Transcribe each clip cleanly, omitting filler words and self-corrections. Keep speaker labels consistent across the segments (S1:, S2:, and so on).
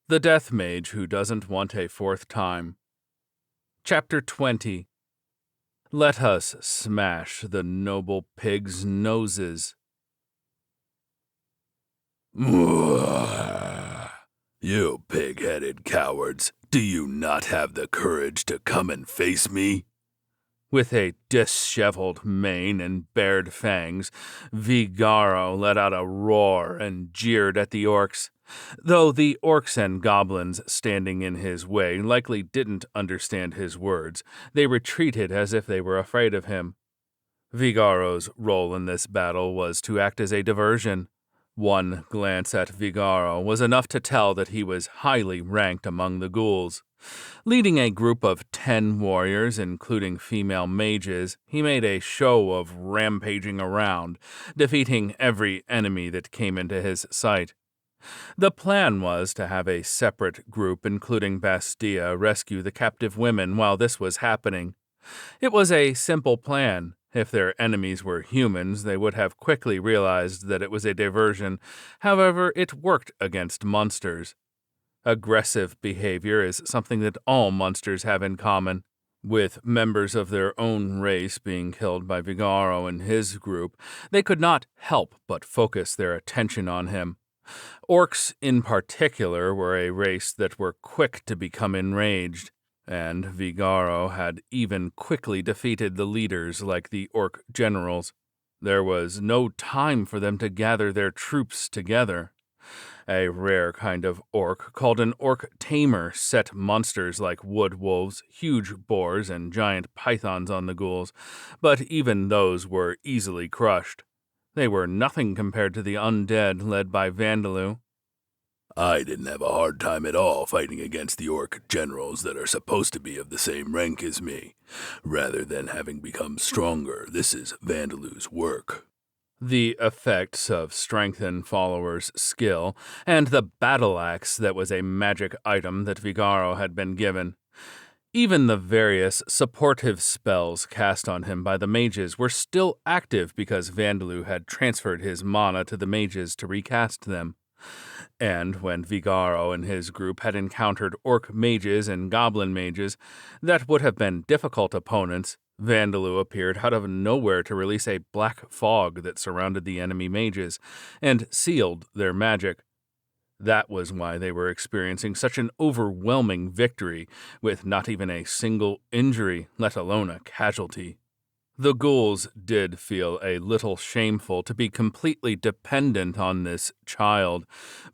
S1: The Death Mage Who Doesn't Want a Fourth Time. Chapter 20. Let us smash the noble pigs' noses.
S2: You pig-headed cowards, do you not have the courage to come and face me?
S1: With a disheveled mane and bared fangs, Vigaro let out a roar and jeered at the orcs. Though the orcs and goblins standing in his way likely didn't understand his words, they retreated as if they were afraid of him. Vigaro's role in this battle was to act as a diversion. One glance at Vigaro was enough to tell that he was highly ranked among the ghouls. Leading a group of 10 warriors, including female mages, he made a show of rampaging around, defeating every enemy that came into his sight. The plan was to have a separate group, including Bastia, rescue the captive women while this was happening. It was a simple plan. If their enemies were humans, they would have quickly realized that it was a diversion. However, it worked against monsters. Aggressive behavior is something that all monsters have in common. With members of their own race being killed by Vigaro and his group, they could not help but focus their attention on him. Orcs, in particular, were a race that were quick to become enraged, and Vigaro had even quickly defeated the leaders like the orc generals. There was no time for them to gather their troops together. A rare kind of orc called an orc tamer set monsters like wood wolves, huge boars, and giant pythons on the ghouls, but even those were easily crushed. They were nothing compared to the undead led by Vandaloo.
S2: I didn't have a hard time at all fighting against the orc generals that are supposed to be of the same rank as me. Rather than having become stronger, this is Vandaloo's work.
S1: The effects of strengthen followers' skill, and the battle axe that was a magic item that Vigaro had been given. Even the various supportive spells cast on him by the mages were still active because Vandaloo had transferred his mana to the mages to recast them. And when Vigaro and his group had encountered orc mages and goblin mages that would have been difficult opponents, Vandaloo appeared out of nowhere to release a black fog that surrounded the enemy mages and sealed their magic. That was why they were experiencing such an overwhelming victory, with not even a single injury, let alone a casualty. The ghouls did feel a little shameful to be completely dependent on this child,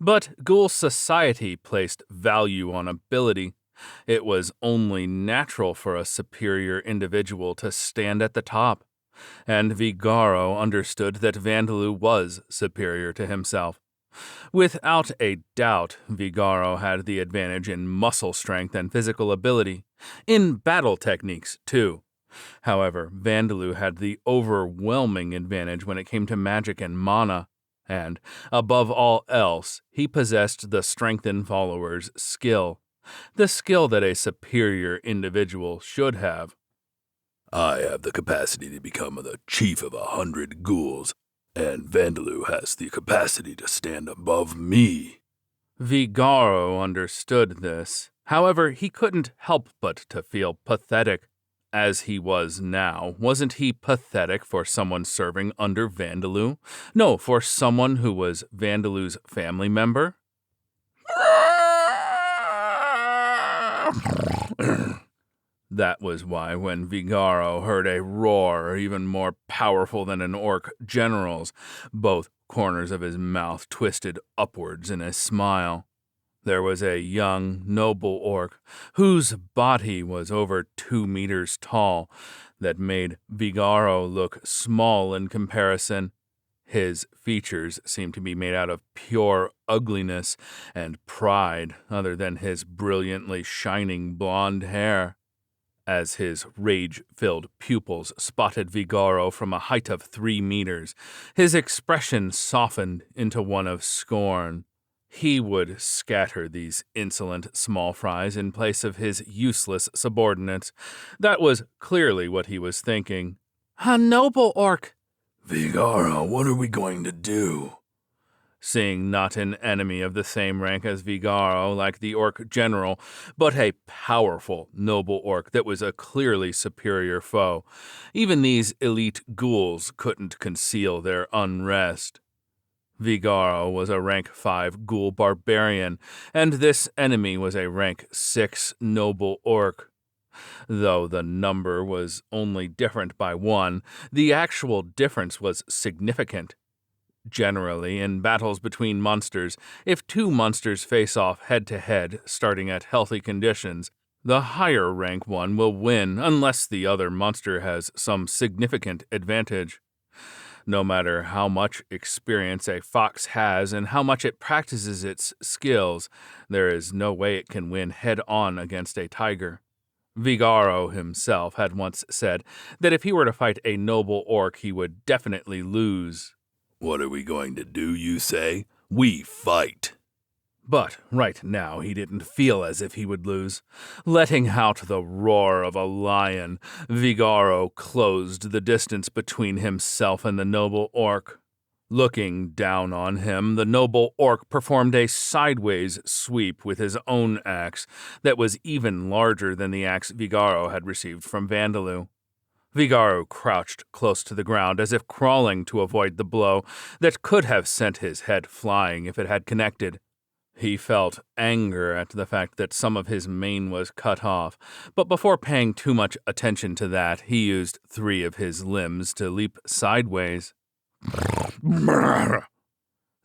S1: but ghoul society placed value on ability. It was only natural for a superior individual to stand at the top, and Vigaro understood that Vandaloo was superior to himself. Without a doubt, Vigaro had the advantage in muscle strength and physical ability, in battle techniques, too. However, Vandaloo had the overwhelming advantage when it came to magic and mana, and, above all else, he possessed the strengthen followers' skill, the skill that a superior individual should have.
S2: I have the capacity to become the chief of 100 ghouls, and Vandaloo has the capacity to stand above me.
S1: Vigaro understood this. However, he couldn't help but to feel pathetic. As he was now, wasn't he pathetic for someone serving under Vandaloo? No, for someone who was Vandaloo's family member? That was why when Vigaro heard a roar even more powerful than an orc general's, both corners of his mouth twisted upwards in a smile. There was a young, noble orc, whose body was over 2 meters tall, that made Vigaro look small in comparison. His features seemed to be made out of pure ugliness and pride, other than his brilliantly shining blonde hair. As his rage-filled pupils spotted Vigaro from a height of 3 meters, his expression softened into one of scorn. He would scatter these insolent small fries in place of his useless subordinates. That was clearly what he was thinking. "A noble orc!"
S2: Vigaro, what are we going to do?
S1: seeing not an enemy of the same rank as Vigaro like the orc general, but a powerful, noble orc that was a clearly superior foe. Even these elite ghouls couldn't conceal their unrest. Vigaro was a rank 5 ghoul barbarian, and this enemy was a rank 6 noble orc. Though the number was only different by 1, the actual difference was significant. Generally, in battles between monsters, if 2 monsters face off head-to-head starting at healthy conditions, the higher rank one will win unless the other monster has some significant advantage. No matter how much experience a fox has and how much it practices its skills, there is no way it can win head-on against a tiger. Vigaro himself had once said that if he were to fight a noble orc, he would definitely lose.
S2: What are we going to do, you say? We fight.
S1: But right now he didn't feel as if he would lose. Letting out the roar of a lion, Vigaro closed the distance between himself and the noble orc. Looking down on him, the noble orc performed a sideways sweep with his own axe that was even larger than the axe Vigaro had received from Vandaloo. Vigaro crouched close to the ground as if crawling to avoid the blow that could have sent his head flying if it had connected. He felt anger at the fact that some of his mane was cut off, but before paying too much attention to that, he used 3 of his limbs to leap sideways.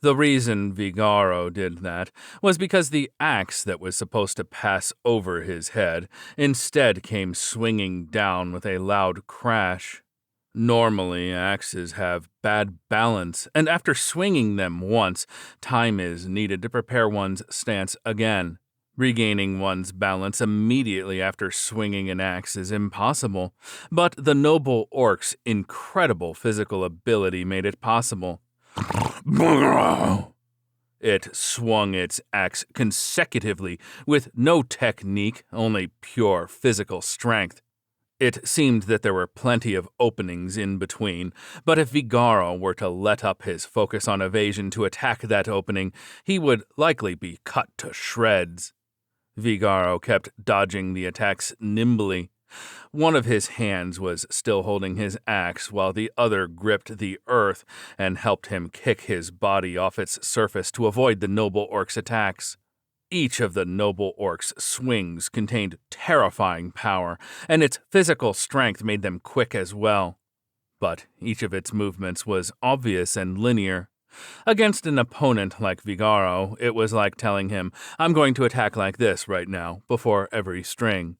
S1: The reason Vigaro did that was because the axe that was supposed to pass over his head instead came swinging down with a loud crash. Normally, axes have bad balance, and after swinging them once, time is needed to prepare one's stance again. Regaining one's balance immediately after swinging an axe is impossible, but the noble orc's incredible physical ability made it possible. It swung its axe consecutively with no technique, only pure physical strength. It seemed that there were plenty of openings in between, but if Vigaro were to let up his focus on evasion to attack that opening, he would likely be cut to shreds. Vigaro kept dodging the attacks nimbly. One of his hands was still holding his axe while the other gripped the earth and helped him kick his body off its surface to avoid the noble orc's attacks. Each of the noble orc's swings contained terrifying power, and its physical strength made them quick as well. But each of its movements was obvious and linear. Against an opponent like Vigaro, it was like telling him, "I'm going to attack like this right now, before every string."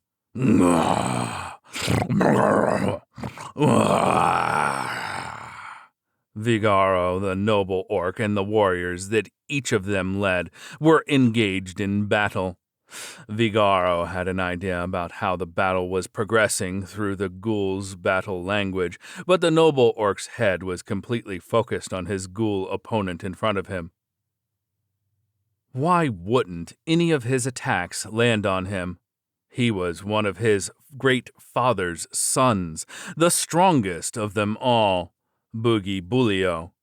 S1: Vigaro, the noble orc, and the warriors that each of them led were engaged in battle. Vigaro had an idea about how the battle was progressing through the ghoul's battle language, but the noble orc's head was completely focused on his ghoul opponent in front of him. Why wouldn't any of his attacks land on him? He was one of his great father's sons, the strongest of them all. Boogie Bulio.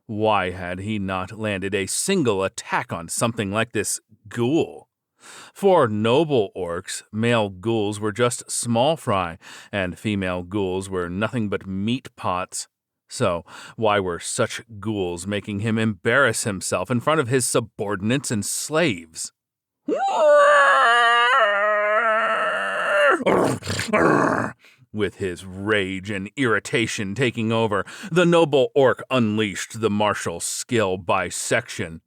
S1: Why had he not landed a single attack on something like this ghoul? For noble orcs, male ghouls were just small fry, and female ghouls were nothing but meat pots. So why were such ghouls making him embarrass himself in front of his subordinates and slaves? With his rage and irritation taking over, the noble orc unleashed the martial skill Bisection.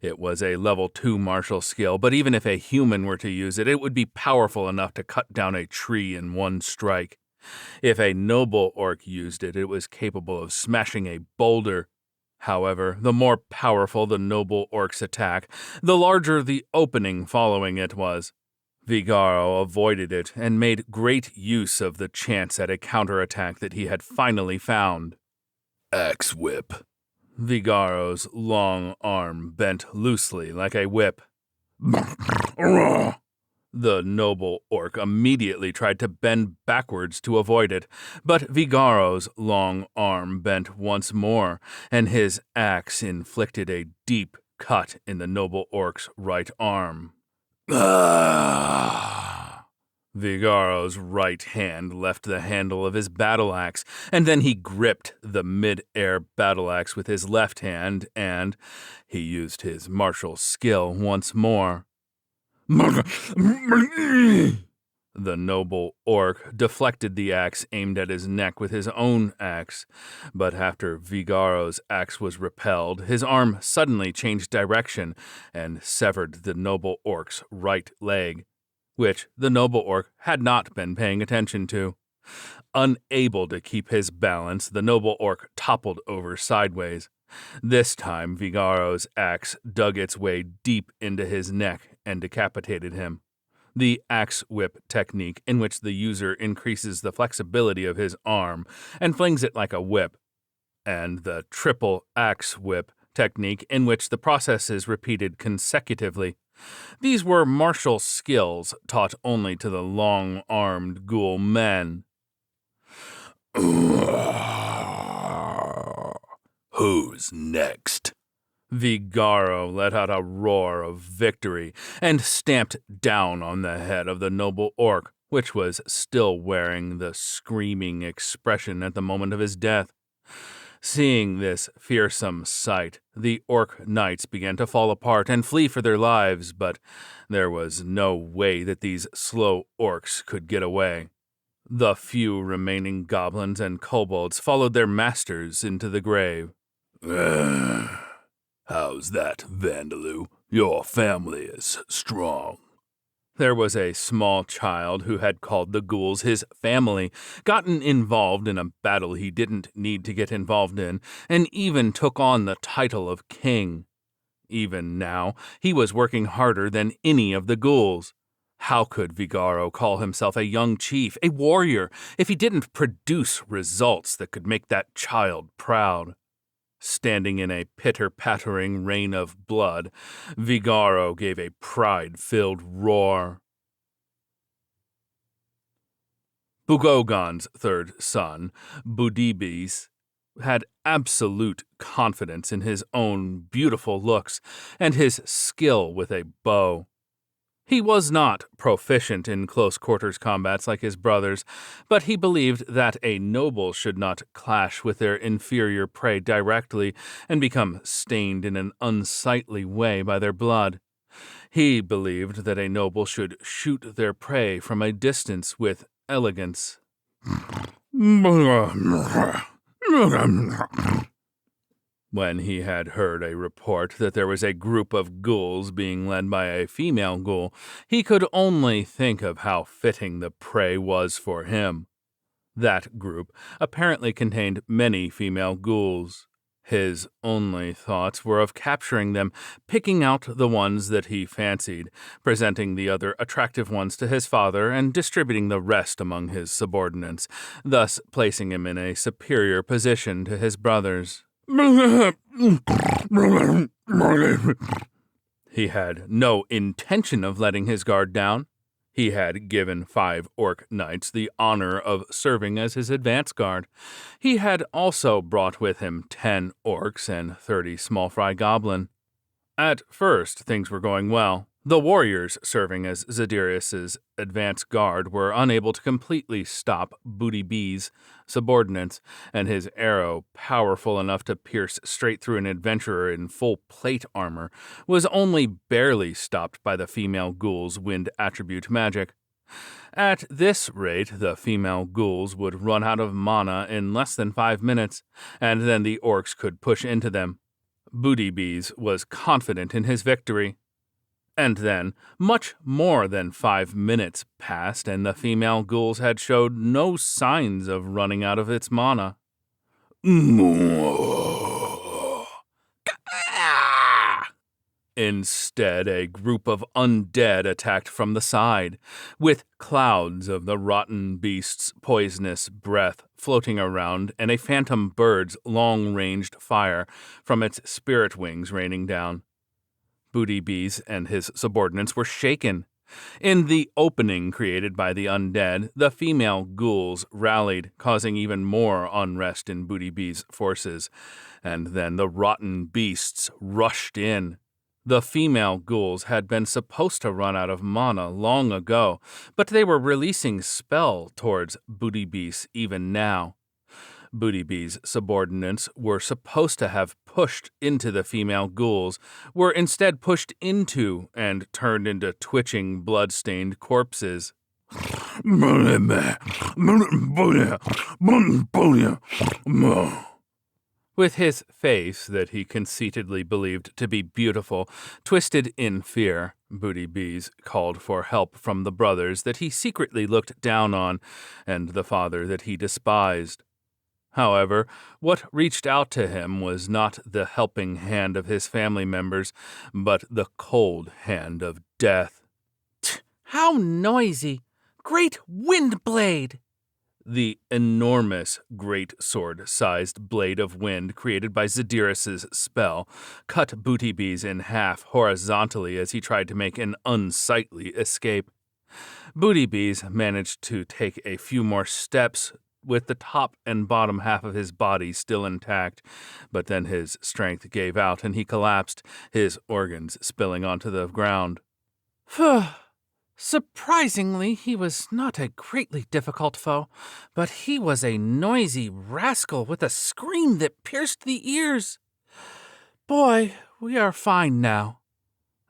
S1: It was a level 2 martial skill, but even if a human were to use it, it would be powerful enough to cut down a tree in one strike. If a noble orc used it, it was capable of smashing a boulder. However, the more powerful the noble orc's attack, the larger the opening following it was. Vigaro avoided it and made great use of the chance at a counterattack that he had finally found.
S2: Axe whip.
S1: Vigaro's long arm bent loosely like a whip. The The noble orc immediately tried to bend backwards to avoid it, but Vigaro's long arm bent once more, and his axe inflicted a deep cut in the noble orc's right arm.
S2: Ah!
S1: Vigaro's right hand left the handle of his battle axe, and then he gripped the mid-air battle axe with his left hand, and he used his martial skill once more. The noble orc deflected the axe aimed at his neck with his own axe, but after Vigaro's axe was repelled, his arm suddenly changed direction and severed the noble orc's right leg, which the noble orc had not been paying attention to. Unable to keep his balance, the noble orc toppled over sideways. This time, Vigaro's axe dug its way deep into his neck and decapitated him. The axe whip technique, in which the user increases the flexibility of his arm and flings it like a whip, and the triple axe whip technique, in which the process is repeated consecutively. These were martial skills taught only to the long-armed ghoul men.
S2: Who's next?
S1: Vigaro let out a roar of victory and stamped down on the head of the noble orc, which was still wearing the screaming expression at the moment of his death. Seeing this fearsome sight, the orc knights began to fall apart and flee for their lives, but there was no way that these slow orcs could get away. The few remaining goblins and kobolds followed their masters into the grave.
S2: How's that, Vandaloo? Your family is strong.
S1: There was a small child who had called the ghouls his family, gotten involved in a battle he didn't need to get involved in, and even took on the title of king. Even now, he was working harder than any of the ghouls. How could Vigaro call himself a young chief, a warrior, if he didn't produce results that could make that child proud? Standing in a pitter-pattering rain of blood, Vigaro gave a pride-filled roar. Bugogon's third son, Budibis, had absolute confidence in his own beautiful looks and his skill with a bow. He was not proficient in close-quarters combats like his brothers, but he believed that a noble should not clash with their inferior prey directly and become stained in an unsightly way by their blood. He believed that a noble should shoot their prey from a distance with elegance. When he had heard a report that there was a group of ghouls being led by a female ghoul, he could only think of how fitting the prey was for him. That group apparently contained many female ghouls. His only thoughts were of capturing them, picking out the ones that he fancied, presenting the other attractive ones to his father, and distributing the rest among his subordinates, thus placing him in a superior position to his brothers. He had no intention of letting his guard down. He had given 5 orc knights the honor of serving as his advance guard. He had also brought with him 10 orcs and 30 small fry goblin. At first, things were going well. The warriors serving as Zadirius's advance guard were unable to completely stop Booty B's subordinates, and his arrow, powerful enough to pierce straight through an adventurer in full plate armor, was only barely stopped by the female ghoul's wind attribute magic. At this rate, the female ghouls would run out of mana in less than 5 minutes, and then the orcs could push into them. Booty Bees was confident in his victory. And then, much more than 5 minutes passed, and the female ghouls had showed no signs of running out of its mana. Instead, a group of undead attacked from the side, with clouds of the rotten beast's poisonous breath floating around and a phantom bird's long-ranged fire from its spirit wings raining down. Booty Bees and his subordinates were shaken. In the opening created by the undead, the female ghouls rallied, causing even more unrest in Booty Bee's forces, and then the rotten beasts rushed in. The female ghouls had been supposed to run out of mana long ago, but they were releasing spell towards Booty Beast even now. Booty Bee's subordinates were supposed to have pushed into the female ghouls, were instead pushed into and turned into twitching, blood-stained corpses. With his face that he conceitedly believed to be beautiful, twisted in fear, Booty Bees called for help from the brothers that he secretly looked down on and the father that he despised. However, what reached out to him was not the helping hand of his family members, but the cold hand of death.
S3: How noisy! Great wind blade!
S1: The enormous great sword-sized blade of wind created by Zedirus's spell cut Booty Bees in half horizontally as he tried to make an unsightly escape. Booty Bees managed to take a few more steps with the top and bottom half of his body still intact, but then his strength gave out and he collapsed, his organs spilling onto the ground.
S3: Surprisingly, he was not a greatly difficult foe, but he was a noisy rascal with a scream that pierced the ears. Boy, we are fine now.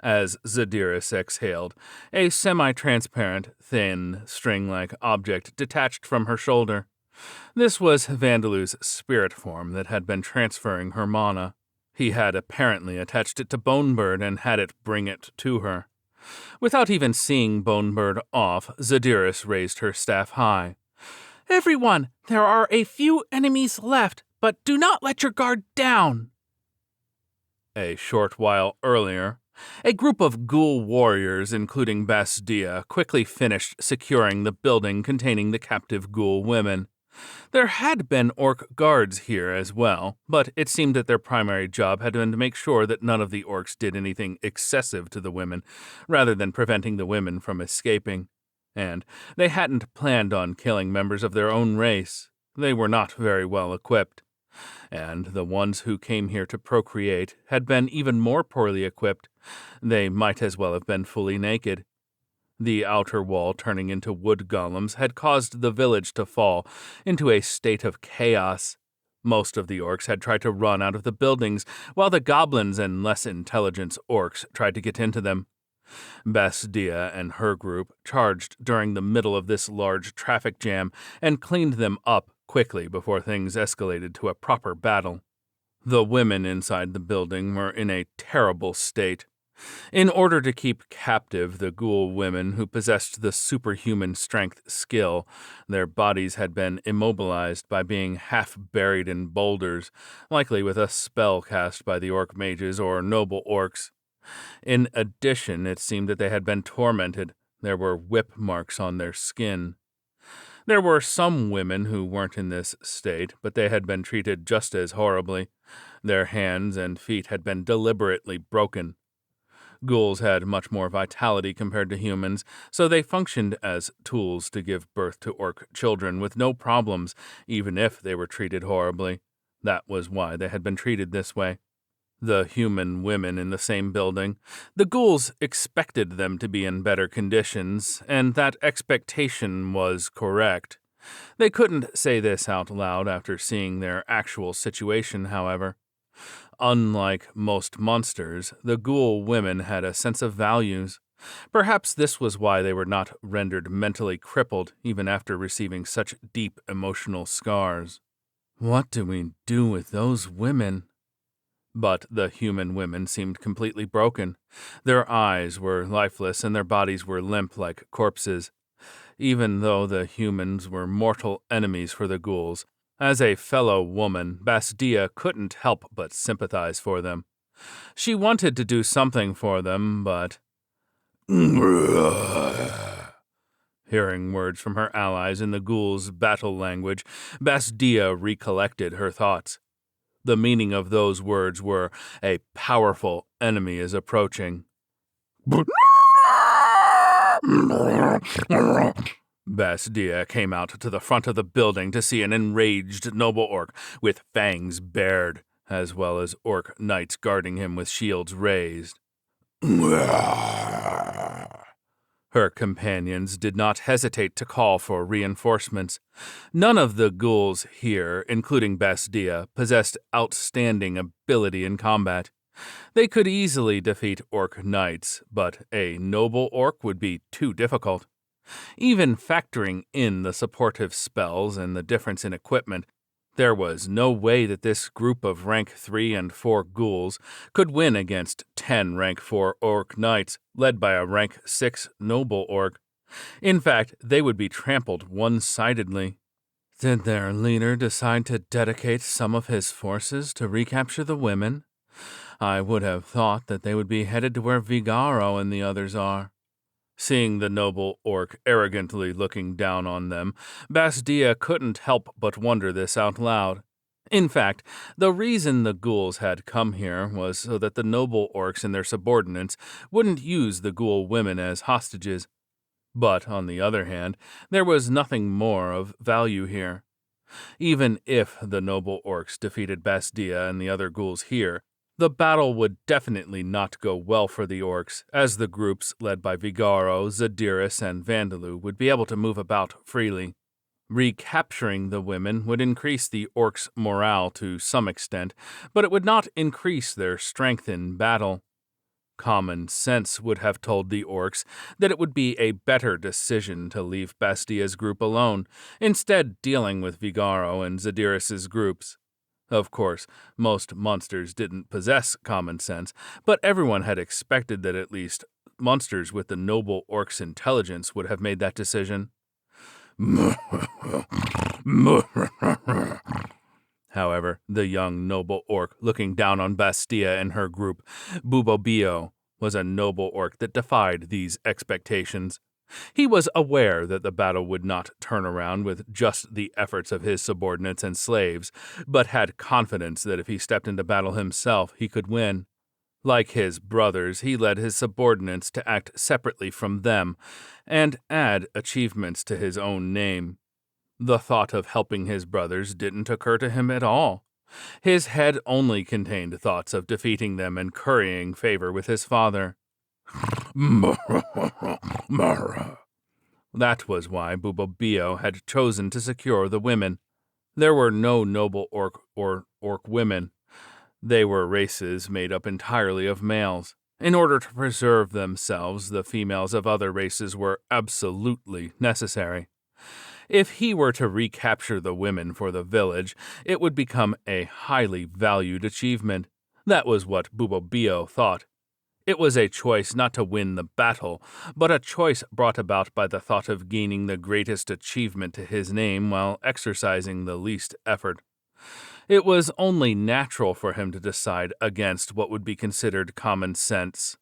S1: As Zedirus exhaled, a semi-transparent, thin, string-like object detached from her shoulder. This was Vandalu's spirit form that had been transferring her mana. He had apparently attached it to Bonebird and had it bring it to her. Without even seeing Bonebird off, Zedirus raised her staff high.
S3: Everyone, there are a few enemies left, but do not let your guard down.
S1: A short while earlier, a group of ghoul warriors, including Basdia, quickly finished securing the building containing the captive ghoul women. There had been orc guards here as well, but it seemed that their primary job had been to make sure that none of the orcs did anything excessive to the women, rather than preventing the women from escaping. And they hadn't planned on killing members of their own race. They were not very well equipped. And the ones who came here to procreate had been even more poorly equipped. They might as well have been fully naked. The outer wall turning into wood golems had caused the village to fall into a state of chaos. Most of the orcs had tried to run out of the buildings, while the goblins and less intelligent orcs tried to get into them. Basdia and her group charged during the middle of this large traffic jam and cleaned them up quickly before things escalated to a proper battle. The women inside the building were in a terrible state. In order to keep captive the ghoul women who possessed the superhuman strength skill, their bodies had been immobilized by being half buried in boulders, likely with a spell cast by the orc mages or noble orcs. In addition, it seemed that they had been tormented. There were whip marks on their skin. There were some women who weren't in this state, but they had been treated just as horribly. Their hands and feet had been deliberately broken. Ghouls had much more vitality compared to humans, so they functioned as tools to give birth to orc children with no problems, even if they were treated horribly. That was why they had been treated this way. The human women in the same building, the ghouls expected them to be in better conditions, and that expectation was correct. They couldn't say this out loud after seeing their actual situation, however. Unlike most monsters, the ghoul women had a sense of values. Perhaps this was why they were not rendered mentally crippled even after receiving such deep emotional scars. What do we do with those women? But the human women seemed completely broken. Their eyes were lifeless and their bodies were limp like corpses. Even though the humans were mortal enemies for the ghouls, as a fellow woman, Basdia couldn't help but sympathize for them. She wanted to do something for them, but... Hearing words from her allies in the ghouls' battle language, Basdia recollected her thoughts. The meaning of those words were, "A powerful enemy is approaching." Basdia came out to the front of the building to see an enraged noble orc with fangs bared, as well as orc knights guarding him with shields raised. Her companions did not hesitate to call for reinforcements. None of the ghouls here, including Basdia, possessed outstanding ability in combat. They could easily defeat orc knights, but a noble orc would be too difficult. Even factoring in the supportive spells and the difference in equipment, there was no way that this group of rank 3 and 4 ghouls could win against 10 rank 4 orc knights led by a rank 6 noble orc. In fact, they would be trampled one-sidedly. Did their leader decide to dedicate some of his forces to recapture the women? I would have thought that they would be headed to where Vigaro and the others are. Seeing the noble orc arrogantly looking down on them, Basdia couldn't help but wonder this out loud. In fact, the reason the ghouls had come here was so that the noble orcs and their subordinates wouldn't use the ghoul women as hostages. But, on the other hand, there was nothing more of value here. Even if the noble orcs defeated Basdia and the other ghouls here, the battle would definitely not go well for the orcs, as the groups led by Vigaro, Zadiris, and Vandaloo would be able to move about freely. Recapturing the women would increase the orcs' morale to some extent, but it would not increase their strength in battle. Common sense would have told the orcs that it would be a better decision to leave Bastia's group alone, instead dealing with Vigaro and Zadiris' groups. Of course, most monsters didn't possess common sense, but everyone had expected that at least monsters with the noble orc's intelligence would have made that decision. However, the young noble orc looking down on Bastia and her group, Bubobio, was a noble orc that defied these expectations. He was aware that the battle would not turn around with just the efforts of his subordinates and slaves, but had confidence that if he stepped into battle himself, he could win. Like his brothers, he led his subordinates to act separately from them and add achievements to his own name. The thought of helping his brothers didn't occur to him at all. His head only contained thoughts of defeating them and currying favor with his father. That was why Bubobio had chosen to secure the women. There were no noble orc or orc women. They were races made up entirely of males. In order to preserve themselves, the females of other races were absolutely necessary. If he were to recapture the women for the village, it would become a highly valued achievement. That was what Bubobio thought. It was a choice not to win the battle, but a choice brought about by the thought of gaining the greatest achievement to his name while exercising the least effort. It was only natural for him to decide against what would be considered common sense.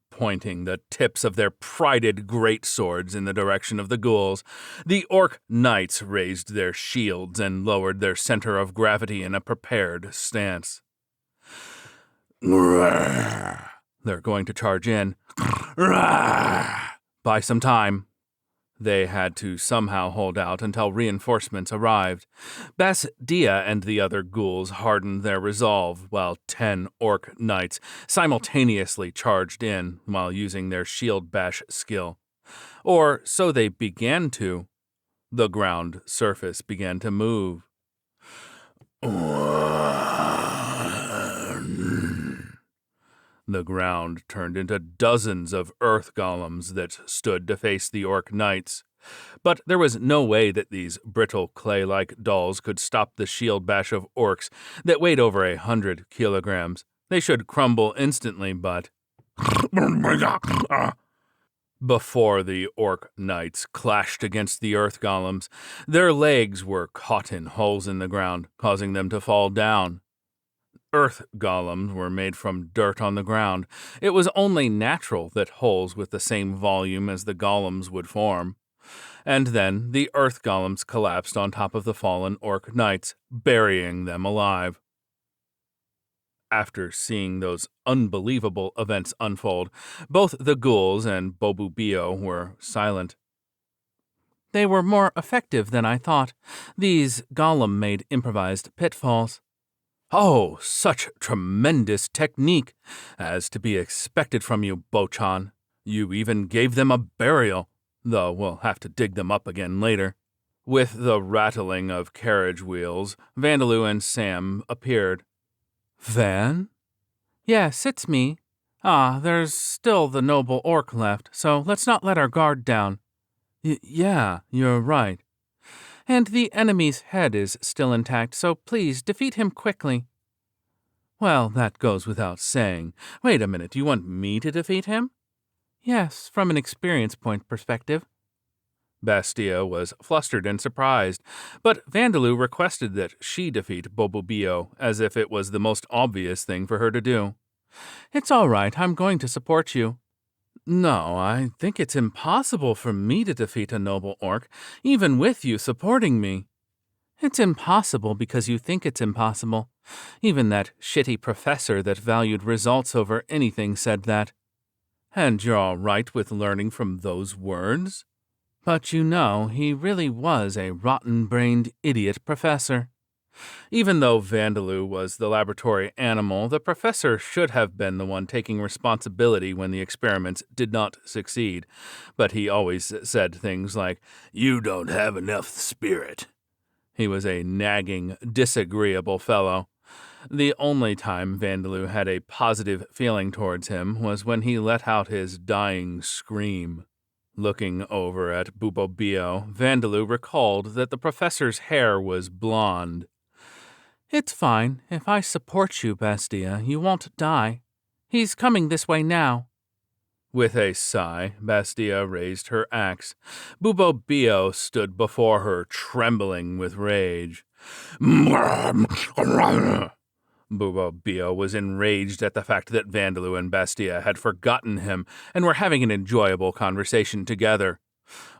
S1: Pointing the tips of their prided great swords in the direction of the ghouls, the orc knights raised their shields and lowered their center of gravity in a prepared stance. They're going to charge in. Buy some time. They had to somehow hold out until reinforcements arrived. Basdia and the other ghouls hardened their resolve, while 10 orc knights simultaneously charged in while using their shield bash skill. Or so they began to. The ground surface began to move. The ground turned into dozens of earth golems that stood to face the orc knights. But there was no way that these brittle clay-like dolls could stop the shield bash of orcs that weighed over 100 kilograms. They should crumble instantly, but... Before the orc knights clashed against the earth golems, their legs were caught in holes in the ground, causing them to fall down. Earth golems were made from dirt on the ground. It was only natural that holes with the same volume as the golems would form. And then the earth golems collapsed on top of the fallen orc knights, burying them alive. after seeing those unbelievable events unfold, both the ghouls and Bobubio were silent.
S3: They were more effective than I thought. These golem-made improvised pitfalls.
S1: Oh, such tremendous technique, as to be expected from you, Bochan. You even gave them a burial, though we'll have to dig them up again later. With the rattling of carriage wheels, Vandaloo and Sam appeared.
S3: Van? Yes, it's me. There's still the noble orc left, so let's not let our guard down.
S1: Yeah, you're right.
S3: And the enemy's head is still intact, so please defeat him quickly.
S1: Well, that goes without saying. Wait a minute, you want me to defeat him?
S3: Yes, from an experience point perspective.
S1: Bastia was flustered and surprised, but Vandaloo requested that she defeat Bobubio, as if it was the most obvious thing for her to do.
S3: It's all right, I'm going to support you.
S1: No, I think it's impossible for me to defeat a noble orc, even with you supporting me.
S3: It's impossible because you think it's impossible. Even that shitty professor that valued results over anything said that.
S1: And you're all right with learning from those words?
S3: But you know, he really was a rotten-brained idiot professor.
S1: Even though Vandaloo was the laboratory animal, the professor should have been the one taking responsibility when the experiments did not succeed. But he always said things like,
S2: "You don't have enough spirit."
S1: He was a nagging, disagreeable fellow. The only time Vandaloo had a positive feeling towards him was when he let out his dying scream. Looking over at Bubobio, Vandaloo recalled that the professor's hair was blonde.
S3: It's fine. If I support you, Bastia, you won't die. He's coming this way now.
S1: With a sigh, Bastia raised her axe. Bubobio stood before her, trembling with rage. Bubobio was enraged at the fact that Vandaloo and Bastia had forgotten him and were having an enjoyable conversation together.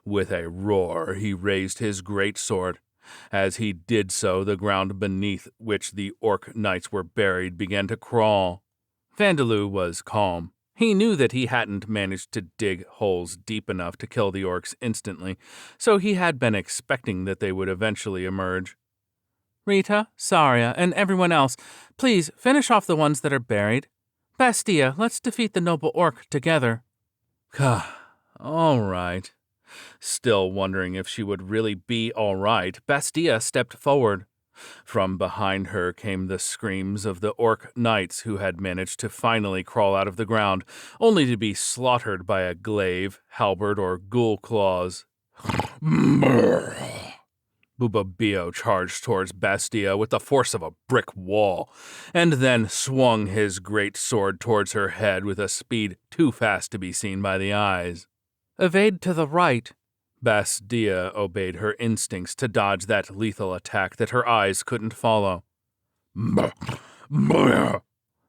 S1: With a roar, he raised his great sword. As he did so, the ground beneath which the orc knights were buried began to crawl. Vandaloo was calm. He knew that he hadn't managed to dig holes deep enough to kill the orcs instantly, so he had been expecting that they would eventually emerge.
S3: Rita, Saria, and everyone else, please finish off the ones that are buried. Bastia, let's defeat the noble orc together.
S1: All right. Still wondering if she would really be all right, Bastia stepped forward. From behind her came the screams of the orc knights who had managed to finally crawl out of the ground, only to be slaughtered by a glaive, halberd, or ghoul claws. Bubobio charged towards Bastia with the force of a brick wall, and then swung his great sword towards her head with a speed too fast to be seen by the eyes.
S3: Evade to the right.
S1: Bastia obeyed her instincts to dodge that lethal attack that her eyes couldn't follow.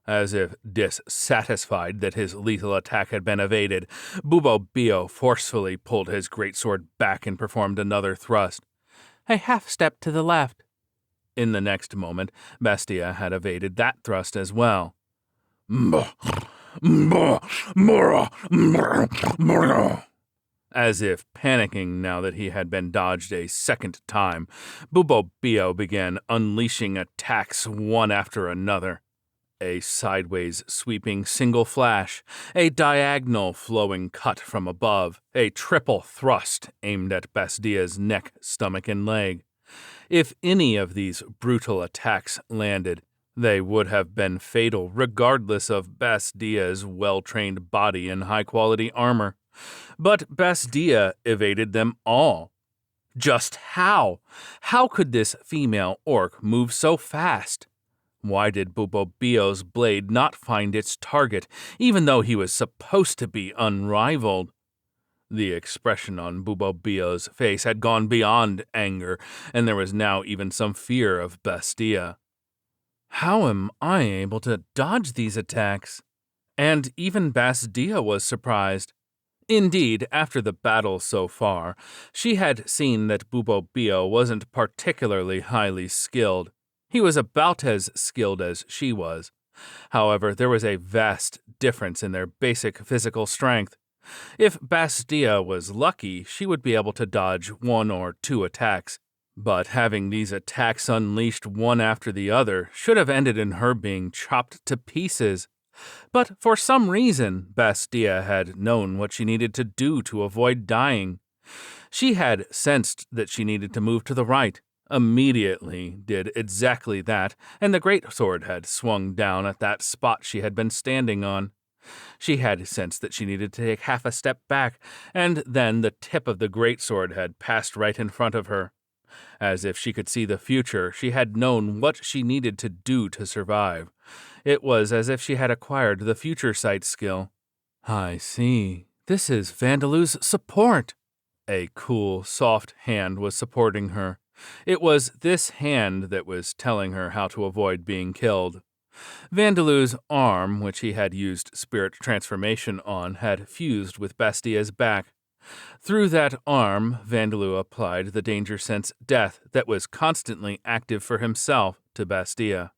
S1: As if dissatisfied that his lethal attack had been evaded, Bubobio forcefully pulled his greatsword back and performed another thrust.
S3: A half step to the left.
S1: In the next moment, Bastia had evaded that thrust as well. As if panicking now that he had been dodged a second time, Bubobio began unleashing attacks one after another. A sideways sweeping single flash, a diagonal flowing cut from above, a triple thrust aimed at Bastia's neck, stomach, and leg. If any of these brutal attacks landed, they would have been fatal regardless of Bastia's well-trained body and high-quality armor. But Bastia evaded them all. Just how? How could this female orc move so fast? Why did Bubobio's blade not find its target, even though he was supposed to be unrivaled? The expression on Bubobio's face had gone beyond anger, and there was now even some fear of Bastia. How am I able to dodge these attacks? And even Bastia was surprised. Indeed, after the battle so far, she had seen that Bubobio wasn't particularly highly skilled. He was about as skilled as she was. However, there was a vast difference in their basic physical strength. If Bastia was lucky, she would be able to dodge 1 or 2 attacks. But having these attacks unleashed one after the other should have ended in her being chopped to pieces. But for some reason, Bastia had known what she needed to do to avoid dying. She had sensed that she needed to move to the right, immediately did exactly that, and the greatsword had swung down at that spot she had been standing on. She had sensed that she needed to take half a step back, and then the tip of the greatsword had passed right in front of her. As if she could see the future, she had known what she needed to do to survive. It was as if she had acquired the future sight skill. I see. This is Vandalu's support. A cool, soft hand was supporting her. It was this hand that was telling her how to avoid being killed. Vandalu's arm, which he had used spirit transformation on, had fused with Bastia's back. Through that arm, Vandalu applied the danger sense death that was constantly active for himself to Bastia.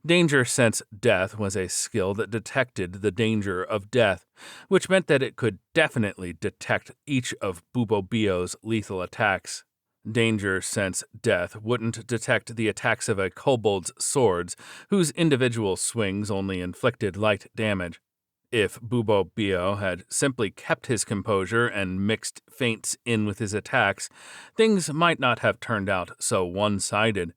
S1: Danger sense death was a skill that detected the danger of death, which meant that it could definitely detect each of Bubobio's lethal attacks. Danger sense death wouldn't detect the attacks of a kobold's swords, whose individual swings only inflicted light damage. If Bubobio had simply kept his composure and mixed feints in with his attacks, things might not have turned out so one-sided.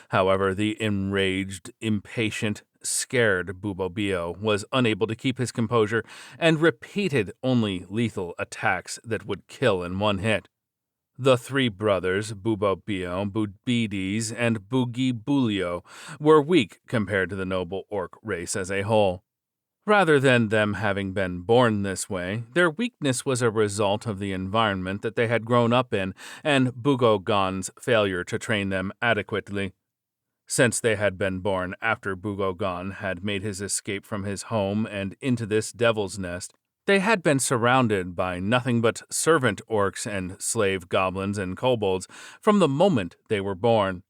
S1: However, the enraged, impatient, scared Bubobio was unable to keep his composure and repeated only lethal attacks that would kill in one hit. The 3 brothers, Bubobio, Bubides, and Bugibulio, were weak compared to the noble orc race as a whole. Rather than them having been born this way, their weakness was a result of the environment that they had grown up in and Bugogon's failure to train them adequately. Since they had been born after Bugogon had made his escape from his home and into this devil's nest, they had been surrounded by nothing but servant orcs and slave goblins and kobolds from the moment they were born.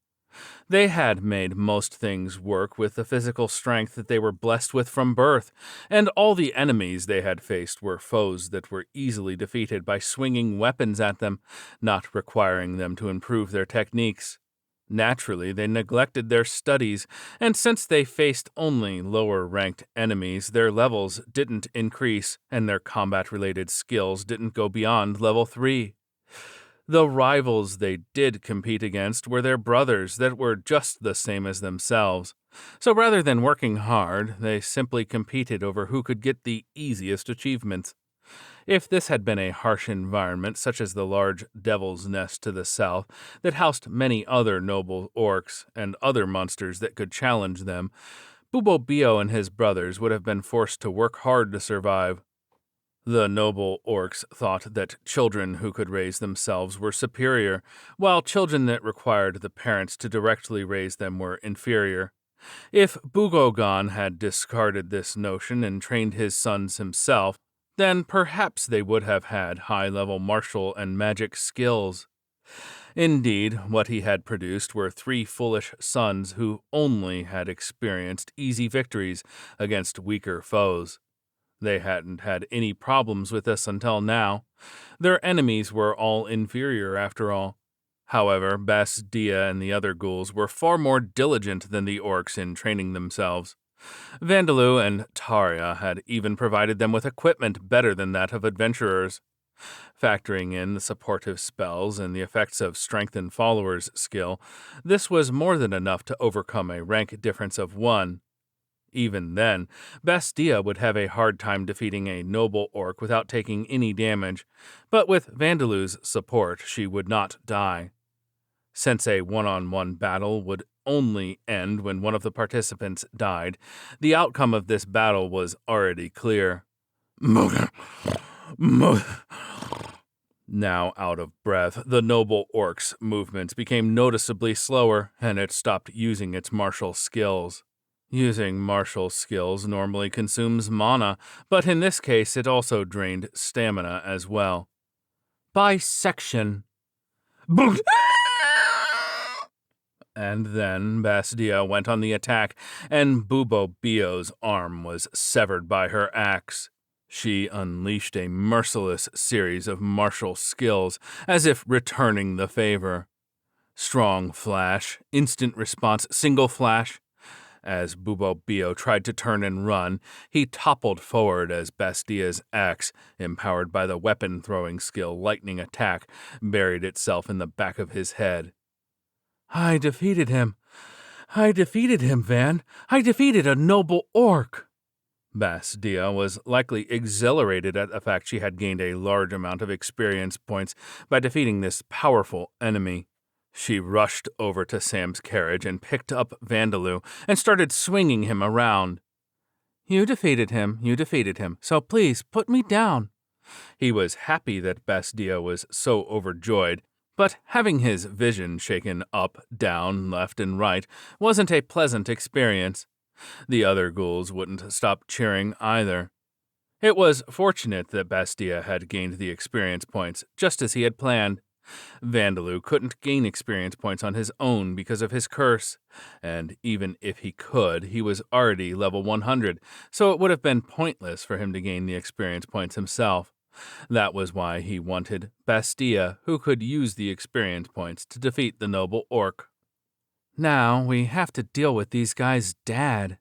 S1: They had made most things work with the physical strength that they were blessed with from birth, and all the enemies they had faced were foes that were easily defeated by swinging weapons at them, not requiring them to improve their techniques. Naturally, they neglected their studies, and since they faced only lower-ranked enemies, their levels didn't increase, and their combat-related skills didn't go beyond level 3. The rivals they did compete against were their brothers that were just the same as themselves. So rather than working hard, they simply competed over who could get the easiest achievements. If this had been a harsh environment such as the large Devil's Nest to the south that housed many other noble orcs and other monsters that could challenge them, Bubobio and his brothers would have been forced to work hard to survive. The noble orcs thought that children who could raise themselves were superior, while children that required the parents to directly raise them were inferior. If Bugogon had discarded this notion and trained his sons himself, then perhaps they would have had high-level martial and magic skills. Indeed, what he had produced were 3 foolish sons who only had experienced easy victories against weaker foes. They hadn't had any problems with this until now. Their enemies were all inferior after all. However, Bastia and the other ghouls were far more diligent than the orcs in training themselves. Vandalu and Taria had even provided them with equipment better than that of adventurers. Factoring in the supportive spells and the effects of strengthened followers' skill, this was more than enough to overcome a rank difference of 1. Even then, Bastia would have a hard time defeating a noble orc without taking any damage, but with Vandalu's support she would not die. Since a one-on-one battle would only end when one of the participants died, the outcome of this battle was already clear. Now out of breath, the noble orc's movements became noticeably slower, and it stopped using its martial skills. Using martial skills normally consumes mana, but in this case it also drained stamina as well. Bisection. And then Bastia went on the attack, and Bubo Bio's arm was severed by her axe. She unleashed a merciless series of martial skills, as if returning the favor. Strong flash, instant response, single flash. As Bubo Bio tried to turn and run, he toppled forward as Bastia's axe, empowered by the weapon-throwing skill Lightning Attack, buried itself in the back of his head. I defeated him, Van. I defeated a noble orc. Bastia was likely exhilarated at the fact she had gained a large amount of experience points by defeating this powerful enemy. She rushed over to Sam's carriage and picked up Vandaloo and started swinging him around. You defeated him, so please put me down. He was happy that Bastia was so overjoyed, but having his vision shaken up, down, left, and right wasn't a pleasant experience. The other ghouls wouldn't stop cheering either. It was fortunate that Bastia had gained the experience points, just as he had planned. Vandaloo couldn't gain experience points on his own because of his curse, and even if he could, he was already level 100, so it would have been pointless for him to gain the experience points himself. That was why he wanted Bastia, who could use the experience points to defeat the noble orc. Now we have to deal with these guys' dad.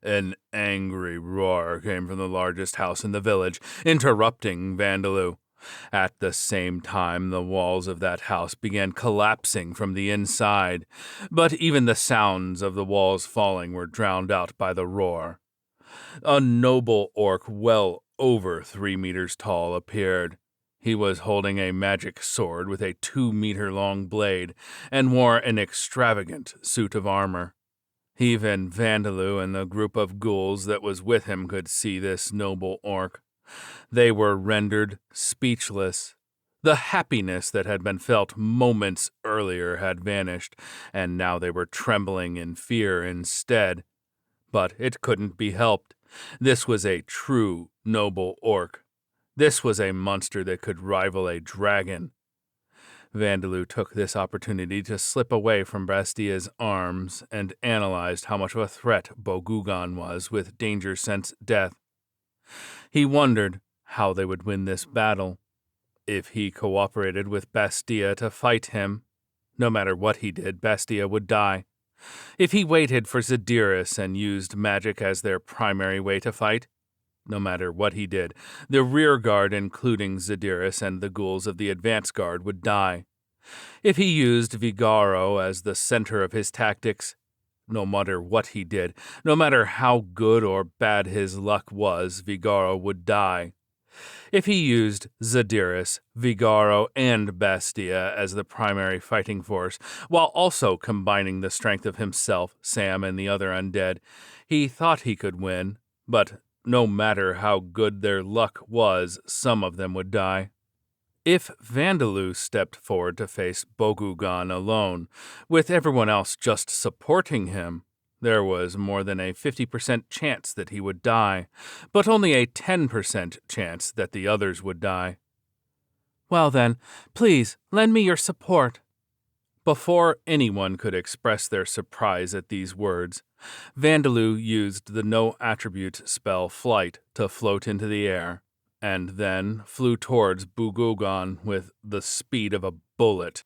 S1: An angry roar came from the largest house in the village, interrupting Vandaloo. At the same time, the walls of that house began collapsing from the inside, but even the sounds of the walls falling were drowned out by the roar. A noble orc well over 3 meters tall appeared. He was holding a magic sword with a 2-meter-long blade and wore an extravagant suit of armor. Even Vandaloo and the group of ghouls that was with him could see this noble orc. They were rendered speechless. The happiness that had been felt moments earlier had vanished, and now they were trembling in fear instead. But it couldn't be helped. This was a true noble orc. This was a monster that could rival a dragon. Vandaloo took this opportunity to slip away from Bastia's arms and analyzed how much of a threat Bogugan was with danger since death. He wondered how they would win this battle. If he cooperated with Bastia to fight him, no matter what he did, Bastia would die. If he waited for Zadiris and used magic as their primary way to fight, no matter what he did, the rear guard, including Zadiris and the ghouls of the advance guard, would die. If he used Vigaro as the center of his tactics, no matter what he did, no matter how good or bad his luck was, Vigaro would die. If he used Zadiris, Vigaro, and Bastia as the primary fighting force, while also combining the strength of himself, Sam, and the other undead, he thought he could win, but no matter how good their luck was, some of them would die. If Vandaloo stepped forward to face Bogugan alone, with everyone else just supporting him, there was more than a 50% chance that he would die, but only a 10% chance that the others would die. Well then, please, lend me your support. Before anyone could express their surprise at these words, Vandaloo used the no-attribute spell Flight to float into the air, and then flew towards Bogugan with the speed of a bullet.